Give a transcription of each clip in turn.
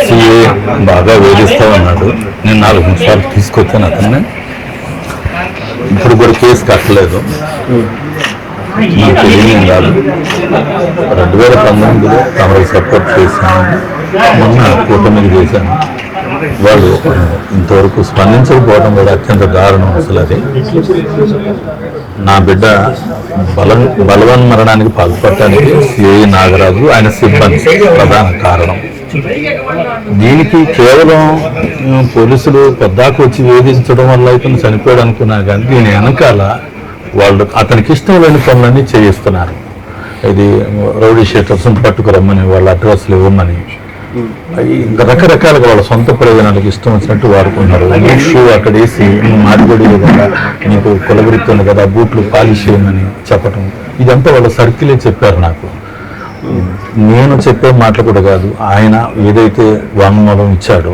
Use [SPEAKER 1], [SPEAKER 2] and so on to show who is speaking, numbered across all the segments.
[SPEAKER 1] CA బాగా వేధిస్తూ ఉన్నాడు. నేను 4 నిమిషాలు తీసుకొచ్చాను అతన్ని. ఇప్పుడు కూడా కేసు కట్టలేదు. నాకు తెలియని కాదు. 2019లో తమకు సపోర్ట్ చేశాను, మొన్న కూటమికి చేశాను. వాళ్ళు ఇంతవరకు స్పందించకపోవడం కూడా అత్యంత దారుణం. అసలు అది నా బిడ్డ బలవన్మరణానికి పాల్పడటానికి సిఐ నాగరాజు ఆయన సిబ్బంది ప్రధాన కారణం. దీనికి కేవలం పోలీసులు పొద్దాకు వచ్చి వేధించడం వల్ల అయితే చనిపోయాడు అనుకున్నా కానీ దీని వెనకాల వాళ్ళు అతనికి ఇష్టం లేని పనులన్నీ చేయిస్తున్నారు. ఇది రౌడీ షీటర్స్ని పట్టుకురమ్మని, వాళ్ళ అడ్రస్లు ఇవ్వమని, ఇంకా రకరకాలుగా వాళ్ళ సొంత ప్రయోజనాలకు ఇష్టం వచ్చినట్టు వాడుకుంటున్నారు. షూ అక్కడ వేసి మాడిగొడి కదా, నీకు కులవృత్తి ఉంది కదా, బూట్లు పాలిష్ చేయమని చెప్పటం, ఇదంతా వాళ్ళ సర్కిలే చెప్పారు నాకు. నేను చెప్పే మాటలు కూడా కాదు. ఆయన ఏదైతే వాంగ్మూలం ఇచ్చాడో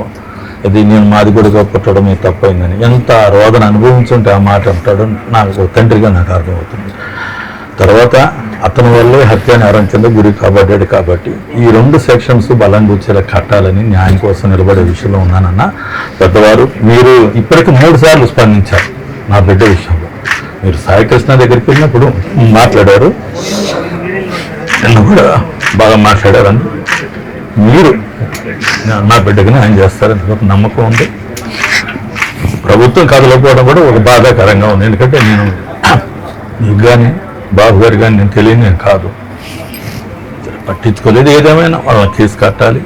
[SPEAKER 1] అది నేను మాదిగొడిగా పుట్టడమే తప్పైందని ఎంత రోదన అనుభవించుంటే ఆ మాట అంటాడో నాకు తండ్రిగా నాకు అర్థమవుతుంది. తర్వాత అతని వల్లే హత్య నేరం కింద గురి కాబడ్డాడు. కాబట్టి ఈ 2 సెక్షన్స్ బలంగా వచ్చేలా కట్టాలని న్యాయం కోసం నిలబడే విషయంలో ఉన్నానన్న. పెద్దవారు మీరు ఇప్పటికి 3 సార్లు స్పందించారు నా బిడ్డ విషయంలో. మీరు సాయికృష్ణ దగ్గరికి వెళ్ళినప్పుడు మాట్లాడారు, నిన్న కూడా బాగా మాట్లాడారని. మీరు నా బిడ్డకి న్యాయం చేస్తారని ఒక నమ్మకం ఉంది. ప్రభుత్వం కదలకపోవడం కూడా ఒక బాధాకరంగా ఉంది. ఎందుకంటే నేను నీకు కానీ బాబు గారు కానీ నేను తెలియని కాదు, పట్టించుకోలేదు. ఏదేమైనా వాళ్ళని కేసు కట్టాలి,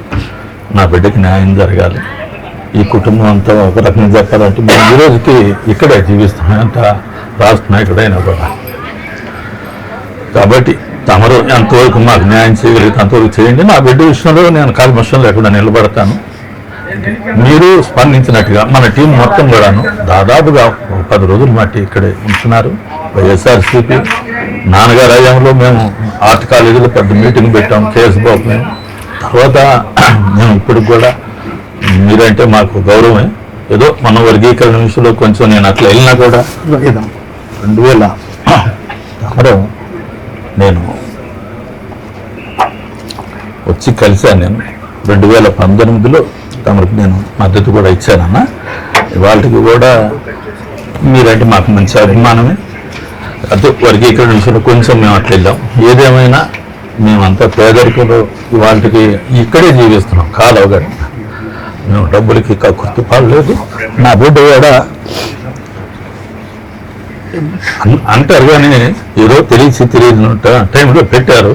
[SPEAKER 1] నా బిడ్డకి న్యాయం జరగాలి. ఈ కుటుంబం అంతా ఒక రకంగా చెప్పాలంటే మేము ఈ రోజుకి ఇక్కడే జీవిస్తున్నాం, అంత రాష్ట్ర నాయకుడైనా కూడా. కాబట్టి తమరు ఎంతవరకు మాకు న్యాయం చేయగలిగితే అంతవరకు చేయండి. నా బిడ్డ విషయంలో నేను కల్మషం లేకుండా నిలబడతాను. మీరు స్పందించినట్టుగా మన టీం మొత్తం కూడాను దాదాపుగా 10 రోజులు మట్టి ఇక్కడే ఉంటున్నారు. వైఎస్ఆర్సీపీ నాన్నగారి హయాంలో మేము ఆర్ట్ కాలేజీలో పెద్ద మీటింగ్ పెట్టాం, కేఎస్ బాబు మేము. తర్వాత మేము ఇప్పుడు కూడా మీరంటే మాకు గౌరవమే. ఏదో మన వర్గీకరణ విషయంలో కొంచెం నేను అట్లా వెళ్ళినా కూడా 2000 తమరం నేను వచ్చి కలిశాను. నేను 2019లో తమరికి నేను మద్దతు కూడా ఇచ్చానన్న. వాళ్ళకి కూడా మీరంటే మాకు మంచి అభిమానమే. అదే వర్గీకరణ విషయంలో కొంచెం మేము అట్లా వెళ్ళాం. ఏదేమైనా మేమంతా పేదరికంలో వాళ్ళకి ఇక్కడే జీవిస్తున్నాం. కాలవగడ మేము డబ్బులకి కక్కుర్తి పాడలేదు. నా బిడ్డ కూడా అంటారు కానీ ఏదో తెలియని టైంలో పెట్టారు.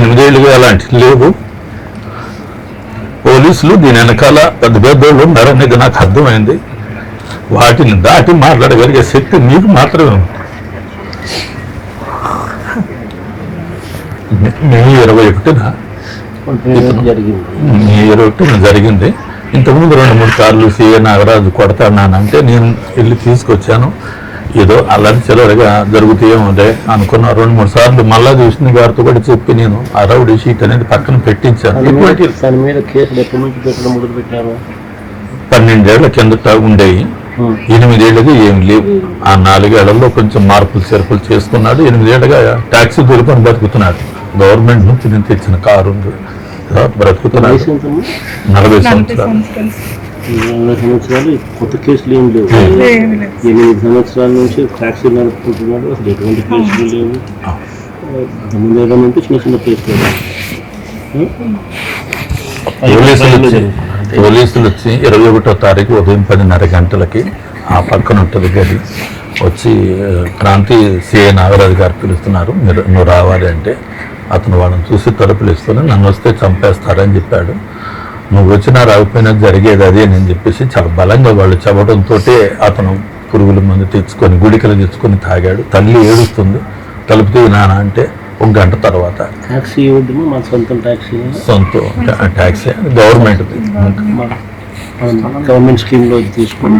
[SPEAKER 1] 8 ఏళ్ళుగా అలాంటివి లేవు. పోలీసులు దీని వెనకాల పెద్ద పెద్దోళ్ళు ఉన్నారనేది నాకు అర్థమైంది. వాటిని దాటి మాట్లాడగలిగే శక్తి మీకు మాత్రమే ఉంది. మే 21న జరిగింది. ఇంతకుముందు 2-3 సార్లు సిఏ నాగరాజు కొడతానంటే నేను వెళ్ళి తీసుకొచ్చాను. ఏదో అలాంటి చిల్లరగా జరుగుతాయేమోదే అనుకున్న 2-3 సార్లు మళ్ళా చూసిన గారితో కూడా చెప్పి నేను ఆ రౌడీ షీట్ అనేది పక్కన పెట్టించాను. 12 ఏళ్ల కిందట ఉండేవి, 8 ఏళ్ళకి ఏమి లేవు. ఆ 4 ఏళ్లలో కొంచెం మార్పులు చేర్పులు చేసుకున్నాడు. 8 ఏళ్ళగా ట్యాక్సీ దొరుకుని బతుకుతున్నాడు. గవర్నమెంట్ నుంచి నేను తెచ్చిన కారు ఉంది, బ్రతుకుతున్నాడు. 40 సంవత్సరాలు.
[SPEAKER 2] కొత్త కేసులు ఏం లేవు. 8 సంవత్సరాల నుంచి ట్యాక్సీ నడుపుకుంటున్నాడు. అసలు ఎటువంటి కేసులు లేవు. ముందు చిన్న చిన్న కేసులు.
[SPEAKER 1] పోలీసులు వచ్చి 21వ తారీఖు ఉదయం 10:30 గంటలకి ఆ పక్కన ఉంటుంది గది వచ్చి క్రాంతి సిఐ నాగరాజు గారు పిలుస్తున్నారు, నువ్వు రావాలి అంటే అతను వాళ్ళని చూసి తలుపులు ఇస్తున్నా నన్ను వస్తే చంపేస్తారని చెప్పాడు. నువ్వు వచ్చినా రాకపోయినా జరిగేది అదే అని చెప్పేసి చాలా బలంగా వాళ్ళు చెప్పడంతో అతను పురుగుల మందు తెచ్చుకొని గుడికలు తెచ్చుకొని తాగాడు. తల్లి ఏడుస్తుంది, తలుపు తీయి నాన్న అంటే 1 గంట తర్వాత సొంత ట్యాక్సీ
[SPEAKER 2] గవర్నమెంట్ స్కీమ్లో తీసుకుని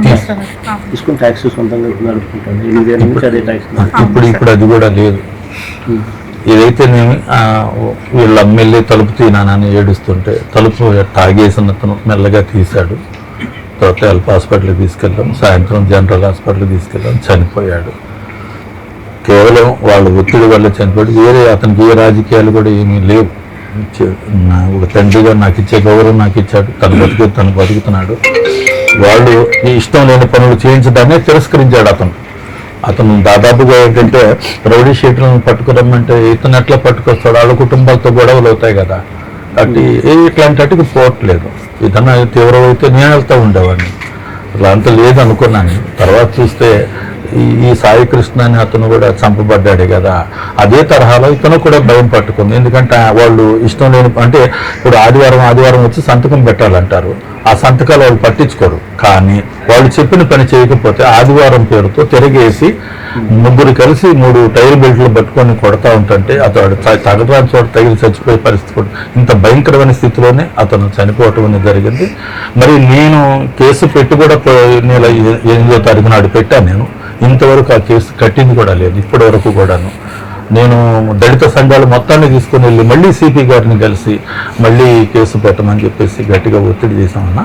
[SPEAKER 2] ట్యాక్సీ సొంతంగా నడుపుకుంటాను.
[SPEAKER 1] ఇప్పుడు అది కూడా లేదు. ఏదైతే నేను వీళ్ళ ఎమ్మెల్యే తలుపు తీనానని ఏడుస్తుంటే తలుపు తాగేసిన అతను మెల్లగా తీశాడు. తర్వాత హెల్ప్ హాస్పిటల్కి తీసుకెళ్ళాం, సాయంత్రం జనరల్ హాస్పిటల్కి తీసుకెళ్ళాం, చనిపోయాడు. కేవలం వాళ్ళ ఒత్తిడి వల్ల చనిపోయాడు. వేరే అతనికి ఏ రాజకీయాలు కూడా ఏమీ లేవు. ఒక తండ్రిగా నాకు ఇచ్చే గౌరవం నాకు ఇచ్చాడు. తను బతుకుతున్నాడు. వాళ్ళు ఈ ఇష్టం లేని పనులు చేయించడాన్ని తిరస్కరించాడు అతను దాదాపుగా ఏంటంటే రౌడీ షీట్లను పట్టుకురమ్మంటే ఇతను ఎట్లా పట్టుకొస్తాడు, వాళ్ళ కుటుంబాలతో గొడవలు అవుతాయి కదా. కాబట్టి ఇట్లాంటి వాటికి పోవట్లేదు. ఇతను తీవ్రమైతే నేను వెళ్తూ ఉండేవాడిని. అట్లా అంత లేదు అనుకున్నాను. తర్వాత చూస్తే ఈ సాయి కృష్ణ అని అతను కూడా చంపబడ్డాడు కదా, అదే తరహాలో ఇతను కూడా భయం పట్టుకుంది. ఎందుకంటే వాళ్ళు ఇష్టం లేని అంటే ఇప్పుడు ఆదివారం వచ్చి సంతకం పెట్టాలంటారు. ఆ సంతకాలు వాళ్ళు పట్టించుకోరు. కానీ వాళ్ళు చెప్పిన పని చేయకపోతే ఆదివారం పేరుతో తిరగేసి ముగ్గురు కలిసి 3 టైర్ బెల్ట్లు పట్టుకొని కొడతా ఉంటుంటే అతడు తగరాని చోట తగిలి చచ్చిపోయే పరిస్థితి కూడా. ఇంత భయంకరమైన స్థితిలోనే అతను చనిపోవటం అనేది జరిగింది. మరి నేను కేసు పెట్టి కూడా నెల 8వ తారీఖు నాడు పెట్టాను. నేను ఇంతవరకు ఆ కేసు కట్టింది కూడా లేదు ఇప్పటి వరకు కూడాను. నేను దళిత సంఘాలు మొత్తాన్ని తీసుకుని వెళ్ళి మళ్ళీ సిపి గారిని కలిసి మళ్ళీ కేసు పెట్టమని చెప్పేసి గట్టిగా ఒత్తిడి చేశామన్నా.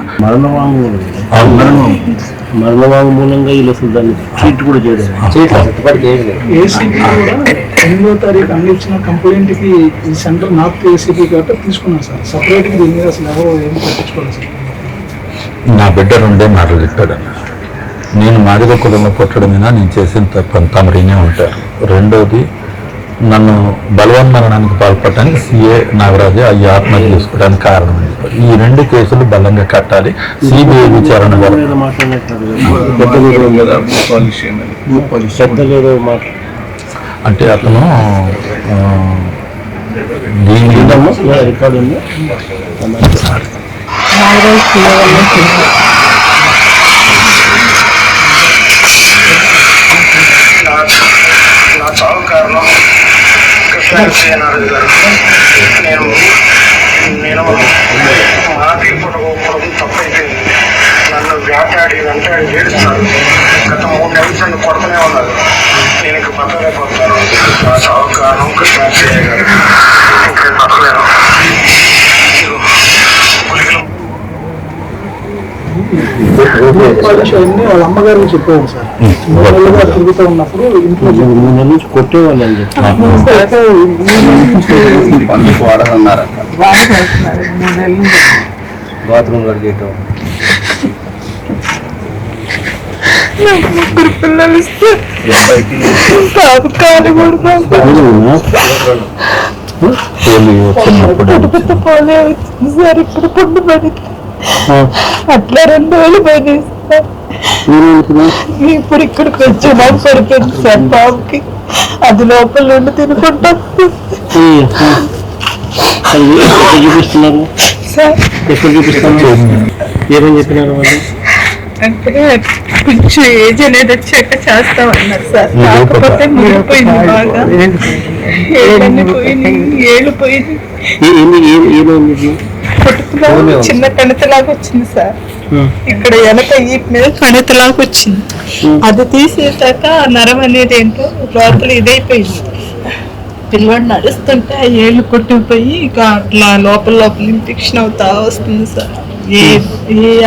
[SPEAKER 2] మరణవాంగ్మూలంగా వీళ్ళు అసలు దాన్ని చీట్ కూడా చేయలేదు.
[SPEAKER 3] 8వ తారీఖు అందించిన కంప్లైంట్ కి ఈ సెంటర్ నార్త్ ఏసీపీ కాబట్టి తీసుకున్నాను సార్. సపరేట్ దీని మీద అసలు ఎవరు ఏమి పట్టించుకోలేదు సార్.
[SPEAKER 1] నా బిడ్డ 2 మాటలు చెప్పాడన్న. నేను మాదిగ కులంలో పుట్టడమైనా నేను చేసిన తమరినే ఉంటారు. రెండోది, నన్ను బలవన్మరణానికి పాల్పడటానికి సిఏ నాగరాజు ఈ ఆత్మహత్య చేసుకోవడానికి కారణం. ఈ 2 కేసులు బలంగా కట్టాలి. సిబిఐ విచారణ అంటే అతను దీని
[SPEAKER 2] రికార్డు ఉంది.
[SPEAKER 4] నా చావు కారణం కృష్ణనారాయణ గారు. నేను మాది పుట్టకపోవడం తప్పైపోయింది. నన్ను వెంటాడి ఏడుస్తారు. గత 3 నెలల నన్ను కొడుతూనే ఉన్నారు. నేను ఇంక బతకలేకపోతున్నాను. నా చావు కారణం కృష్ణనారాయణ గారు. ఇంకా బతకలేను.
[SPEAKER 3] వాళ్ళ అమ్మగారు చెప్పేవాడు సార్. 3 నెలలుగా తిరుగుతూ ఉన్నప్పుడు ఇంట్లో
[SPEAKER 2] 3 నెలల నుంచి కొట్టేవాళ్ళు అని చెప్పి బాత్రూమ్ కడిగేయటం.
[SPEAKER 5] 3 పిల్లలు ఇస్తే కాలు కూడా పోలే వచ్చింది సార్. ఇప్పుడు పుండు పడింది. అట్లా 2 రోజులు పోయినాయి సార్. ఇప్పుడు ఇక్కడికి వచ్చి నాకు కొరికింది సార్ బాబుకి. అది లోపల నుండి తినుకుంటా
[SPEAKER 2] చూపిస్తున్నారు
[SPEAKER 5] సార్.
[SPEAKER 2] ఎక్కడ చూపిస్తున్నారు? ఏమని చెప్పినారు వాళ్ళు?
[SPEAKER 5] అంటే కొంచెం ఏజ్ అనేది వచ్చాక చేస్తామన్నారు సార్. కాకపోతే మురిగిపోయింది బాగా. ఏళ్ళు పోయింది. పుట్టుకలో చిన్న కణితలాగా వచ్చింది సార్. ఇక్కడ వెనక ఈ మీద కణితలాగా వచ్చింది. అది తీసేసాక నరం అనేది ఏంటో లోపల ఇదైపోయింది. పిల్లవాడు నడుస్తుంటే ఆ ఏళ్ళు కొట్టుకుపోయి ఇక అట్లా లోపల ఇన్ఫెక్షన్ అవుతా వస్తుంది సార్. ఏ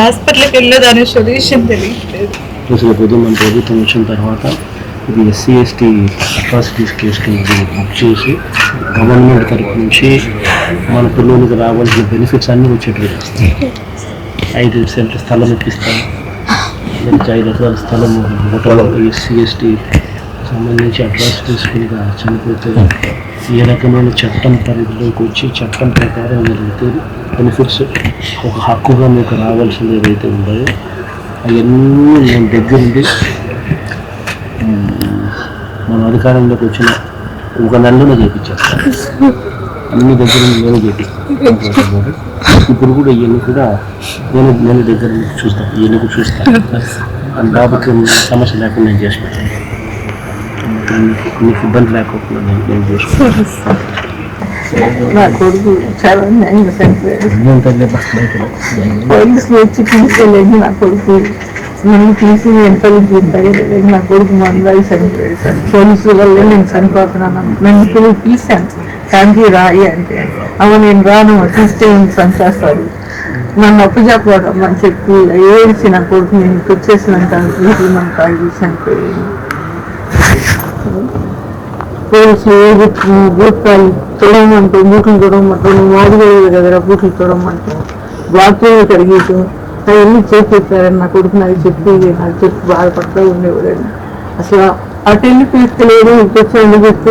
[SPEAKER 5] హాస్పిటల్కి వెళ్ళేదాని సొల్యూషన్ తెలియట్లేదు.
[SPEAKER 2] అసలు మన ప్రభుత్వం వచ్చిన తర్వాత ఇది SC ST atrocities case book చేసి గవర్నమెంట్ తరఫు నుంచి మన పిల్లలకి రావాల్సిన బెనిఫిట్స్ అన్నీ వచ్చేటట్టు 5 సెంట్ల స్థలం ఇప్పిస్తాను. 5 ఎకరాల స్థలం SC ST సంబంధించి అట్రాసిటీస్ కింద చనిపోతే ఏ రకమైన చట్టం పరిధిలోకి వచ్చి చట్టం ప్రకారం జరిగితే బెనిఫిట్స్ ఒక హక్కుగా మీకు రావాల్సింది ఏదైతే ఉందో అవన్నీ నేను దగ్గరుండి మన అధికారంలోకి వచ్చిన 1 నెలలోనే చేయించేస్తాను. అన్ని దగ్గర నేను చేపిస్తాను. ఇప్పుడు కూడా ఇవన్నీ కూడా నేను దగ్గర చూస్తాను. ఇవన్నీ కూడా చూస్తాను. బాబుకి సమస్య లేకుండా నేను చేసి పెట్టాను. నీకు ఇబ్బంది లేకుండా నేను చేసుకుంటాను.
[SPEAKER 5] నా కొడుకు చాలా పోలీసులు వచ్చి తీసుకెళ్ళేది. నా కొడుకు నన్ను తీసి ఎంతలు తీసుకోలేదు. నా కొడుకు మందాయి చనిపోయాడు సార్. పోలీసుల వల్లే నేను చనిపోతున్నాను. నన్ను ఇప్పుడు తీశాను. శాంతి రాయి అంటే అమ్మ నేను రాను తీస్తే చంపేస్తారు. నన్ను అప్పచెప్పడం అని చెప్పి ఏడ్చి నా కొడుకు నేను వచ్చేసినాక వీటిని మనం తాగి చనిపోయాను.
[SPEAKER 6] పోలీసులు బూట్లు చూడమంటారు, బూట్లు చూడమంటారు, మాదిరి దగ్గర బూట్లు చూడమంటారు, బాత్రూమ్ కడిగేసి అవన్నీ చేసేసారని నా కొడుకు నాకు చెప్పేది, నాకు చెప్పి బాధపడుతూ ఉండేవాడండి. అసలు అటు వెళ్ళి తీసుకెళ్ళేది ఇంకొచ్చి చెప్తే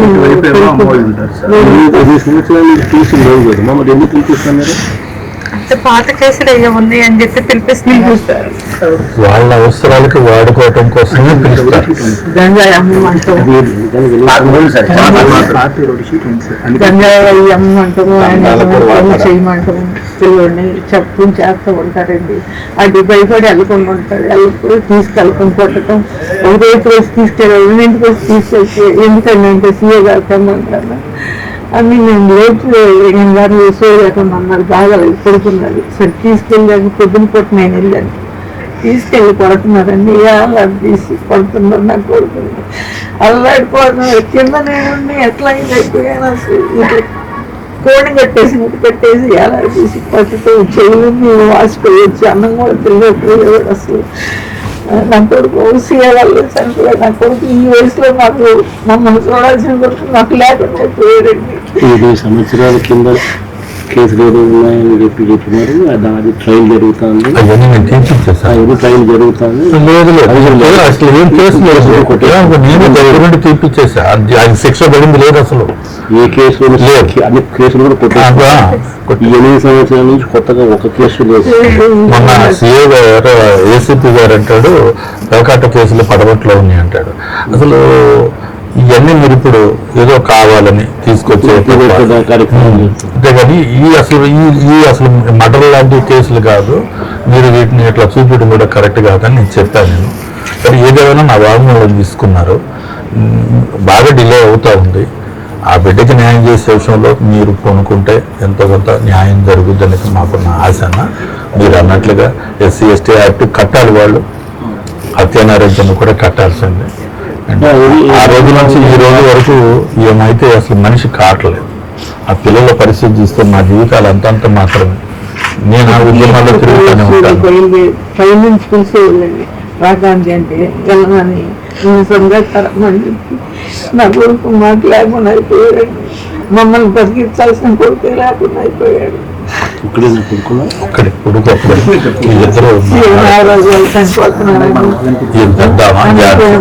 [SPEAKER 6] అంటే పాత కేసులు ఏమో ఉన్నాయి అని చెప్పి పిలిపిస్తున్నాను సార్.
[SPEAKER 1] వాళ్ళ అవసరాలకి వాడుకోవటం కోసమే పిలుస్తారు.
[SPEAKER 6] గంజాయి అమ్మమంటారు, గంజాయి అమ్మమంటారు, ఆయన చేయమంటారు, పిల్లల్ని చెప్పుకుని చేస్తూ ఉంటారండి. అది భయపడి వెళ్ళకుండా ఉంటాడు, వెళ్ళిపోయి తీసుకెళ్ళకుండా కొట్టడం, ఒక రేపు వచ్చి తీసుకెళ్ళి ఇంటికి వచ్చి తీసుకెళ్తే ఎందుకంటే అంటే సీఏ గారు తెమ్మంటారు అని నేను రేపు గారు వేసేయకుండా అన్నారు. బాగా పడుకున్నది సరే తీసుకెళ్ళాను, పొద్దున పూట నేను వెళ్ళాను, తీసుకెళ్ళి కొడుతున్నారండి. అల్లాడి తీసి కొడుతున్నారు, నాకు కొడుతుంది అల్లాడిపోతున్నారు. కింద నేను ఎట్లా అయిపోయాను అసలు కోడి కట్టేసి ఎలాడి తీసి పట్టుతో చెయ్యి వాసిపోయి వచ్చి అన్నం కూడా తెలియకపోయేవాడు. అసలు నా కొడుకు సీఏ వాళ్ళు చనిపోయాడు. నా కొడుకు ఈ వయసులో నాకు మమ్మల్ని చూడాల్సిన కొడుకు నాకు లేకుండా పోయాడండి.
[SPEAKER 2] 7 సంవత్సరాల కింద కేసులు ఏదో ఉన్నాయని చెప్పినారు. అది ట్రయల్ జరుగుతుంది,
[SPEAKER 1] అవన్నీ నేను తీర్పిచ్చేసాను.
[SPEAKER 2] ట్రయల్ జరుగుతుంది.
[SPEAKER 1] లేదు అసలు ఏం కేసు లేదు, నేను గవర్నమెంట్ తీర్పిచ్చేసా. అది శిక్ష పడింది లేదు అసలు.
[SPEAKER 2] ఏ కేసు అన్ని కేసులు కూడా కొట్టారు. 8 సంవత్సరాల నుంచి కొత్తగా ఒక కేసు లేదు.
[SPEAKER 1] మొన్న సిఏ గారు ఏసీపీ గారు అంటాడు పేకాట కేసులు పడవట్లో ఉన్నాయి అంటాడు. అసలు ఇవన్నీ మీరు ఇప్పుడు ఏదో కావాలని తీసుకొచ్చే అంతేగాని అసలు మర్డర్ లాంటి కేసులు కాదు. మీరు వీటిని ఇట్లా చూపించడం కూడా కరెక్ట్ కాదని నేను చెప్పాను. నేను కానీ ఏదేమైనా నా వాగ్మూలం తీసుకున్నారు. బాగా డిలే అవుతూ ఉంది. ఆ బిడ్డకి న్యాయం చేసే విషయంలో మీరు కొనుక్కుంటే ఎంతో కొంత న్యాయం జరుగుద్దని మాకున్న ఆశన. మీరు అన్నట్లుగా ఎస్సీ ఎస్టీ యాక్ట్ కట్టాలి, వాళ్ళు హత్యానారాయణ కూడా కట్టాల్సిందే. ఆ రోజు నుంచి ఈ రోజు వరకు ఏమైతే అసలు మనిషి కావట్లేదు. ఆ పిల్లల పరిస్థితి చూస్తే మా జీవితాలు అంతంత మాత్రమే. నేను ఆ ఉద్యమాల్లో తిరుగుతూనే ఉంటాను.
[SPEAKER 6] రాగాంధీ అంటే వెళ్ళమని తరమని చెప్పి నా కొడుకు మాకు లేకుండా అయిపోయాడు. మమ్మల్ని బతికించాల్సిన కొడుకు లేకుండా అయిపోయాడు.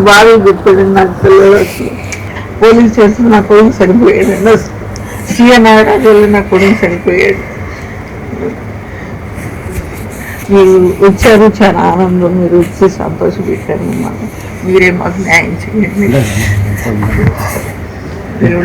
[SPEAKER 6] బాగా చెప్పాడు నాకు పిల్లలు. పోలీస్ స్టేషన్ నా కొడుకు చనిపోయాడు, సీఎం నాగరాజు నా కొడుకు చనిపోయాడు. మీరు వచ్చారు, చాలా ఆనందం. మీరు వచ్చి సంతోషపెట్టారు మమ్మల్ని. మీరే మాకు న్యాయం చేయండి. మీరు